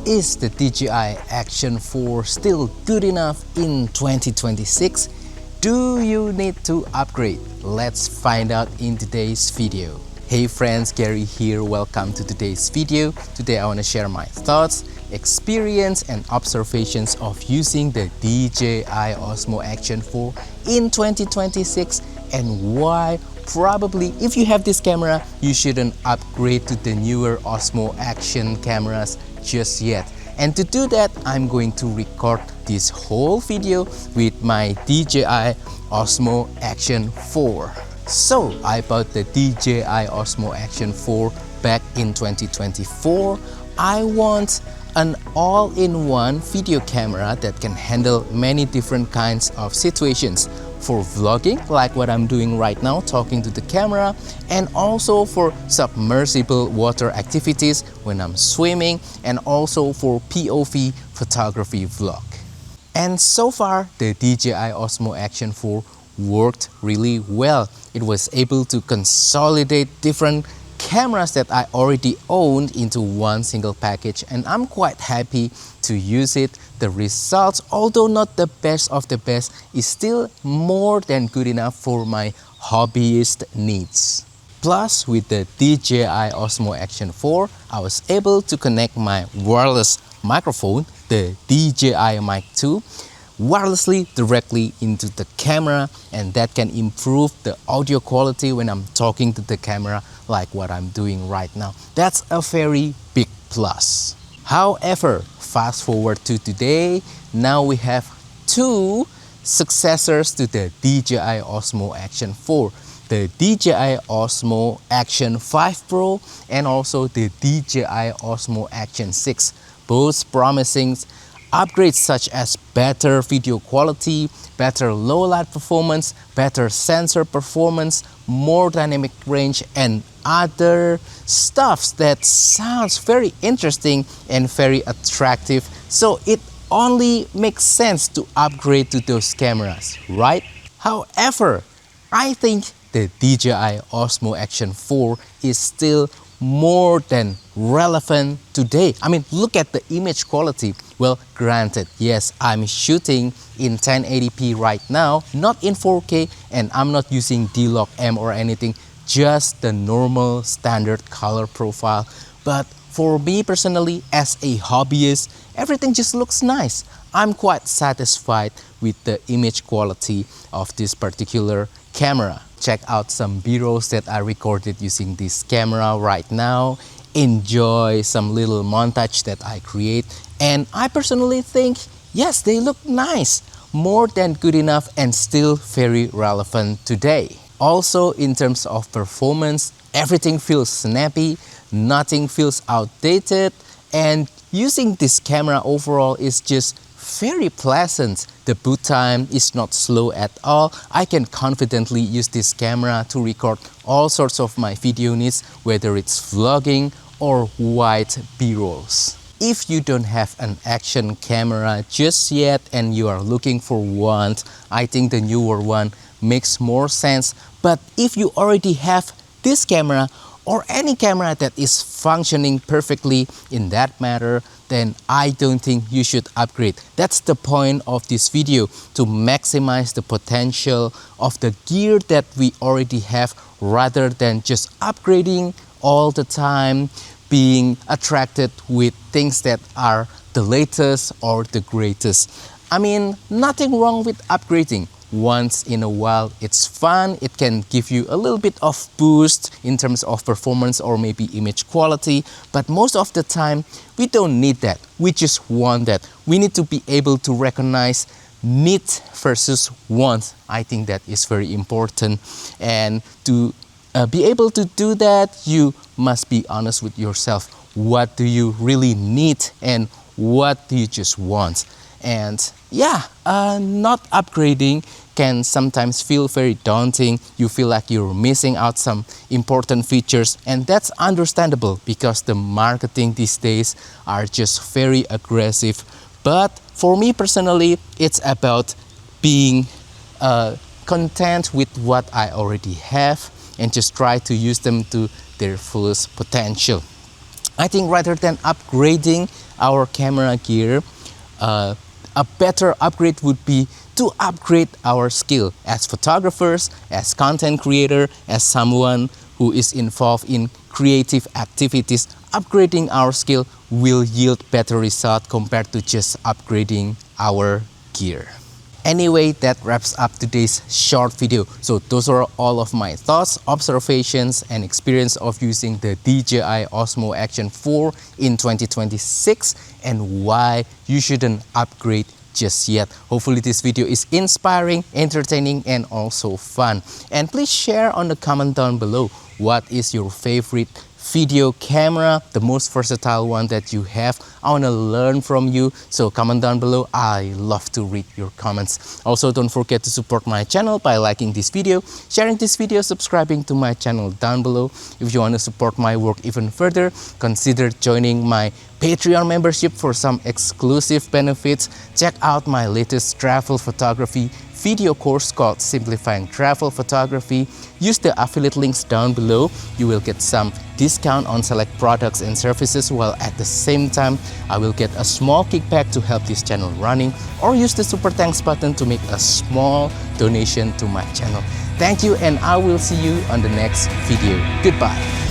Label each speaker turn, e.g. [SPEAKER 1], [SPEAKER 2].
[SPEAKER 1] Is the DJI Action 4 still good enough in 2026? Do you need to upgrade? Let's find out in today's video. Hey friends, Gary here. Welcome to today's video. Today I want to share my thoughts, experience and observations of using the DJI Osmo Action 4 in 2026 and why probably if you have this camera you shouldn't upgrade to the newer Osmo Action cameras just yet. And to do that, I'm going to record this whole video with my DJI Osmo Action 4. So I bought the DJI Osmo Action 4 back in 2024. I want an all-in-one video camera that can handle many different kinds of situations. For vlogging, like what I'm doing right now, talking to the camera, and also for submersible water activities when I'm swimming, and also for POV photography vlog. And so far, the DJI Osmo Action 4 worked really well. It was able to consolidate different cameras that I already owned into one single package, and I'm quite happy to use it. The results, although not the best of the best, is still more than good enough for my hobbyist needs. Plus, with the DJI Osmo Action 4, I was able to connect my wireless microphone, the DJI Mic 2, wirelessly directly into the camera, and that can improve the audio quality when I'm talking to the camera like what I'm doing right now. That's a very big plus. However, fast forward to today, now we have two successors to the DJI Osmo Action 4. The DJI Osmo Action 5 Pro and also the DJI Osmo Action 6. Both promising upgrades such as better video quality, better low light performance, better sensor performance, more dynamic range, and other stuffs that sounds very interesting and very attractive. So it only makes sense to upgrade to those cameras, right? However, I think the DJI Osmo Action 4 is still more than relevant today. I mean, look at the image quality. Well, granted, yes, I'm shooting in 1080p right now, not in 4K, and I'm not using D-Log M or anything, just the normal standard color profile. But for me personally, as a hobbyist, everything just looks nice. I'm quite satisfied with the image quality of this particular camera. Check out some B-rolls that I recorded using this camera right now. Enjoy some little montage that I create. And I personally think, yes, they look nice. More than good enough and still very relevant today. Also, in terms of performance, everything feels snappy, nothing feels outdated, and using this camera overall is just very pleasant. The boot time is not slow at all. I can confidently use this camera to record all sorts of my video needs, whether it's vlogging or wide B-rolls. If you don't have an action camera just yet and you are looking for one, I think the newer one makes more sense. But if you already have this camera or any camera that is functioning perfectly in that matter, then I don't think you should upgrade. That's the point of this video, to maximize the potential of the gear that we already have rather than just upgrading all the time, being attracted with things that are the latest or the greatest. I mean, nothing wrong with upgrading. Once in a while, it's fun. It can give you a little bit of boost in terms of performance or maybe image quality. But most of the time, we don't need that. We just want that. We need to be able to recognize need versus want. I think that is very important. And to be able to do that, you must be honest with yourself. What do you really need and what do you just want? And yeah, not upgrading can sometimes feel very daunting. You feel like you're missing out some important features, and that's understandable because the marketing these days are just very aggressive. But for me personally, it's about being content with what I already have and just try to use them to their fullest potential. I think rather than upgrading our camera gear, a better upgrade would be to upgrade our skill as photographers, as content creator, as someone who is involved in creative activities. Upgrading our skill will yield better result compared to just upgrading our gear. Anyway, that wraps up today's short video. So those are all of my thoughts, observations, and experience of using the DJI Osmo Action 4 in 2026 and why you shouldn't upgrade just yet. Hopefully this video is inspiring, entertaining, and also fun. And please share on the comment down below what is your favorite video camera, the most versatile one that you have. I want to learn from you, so comment down below. I love to read your comments. Also, don't forget to support my channel by liking this video, sharing this video, subscribing to my channel down below. If you want to support my work even further, consider joining my Patreon membership for some exclusive benefits. Check out my latest travel photography video course called Simplifying Travel Photography. Use the affiliate links down below. You will get some discount on select products and services, while at the same time I will get a small kickback to help this channel running, or use the super thanks button to make a small donation to my channel. Thank you, and I will see you on the next video. Goodbye.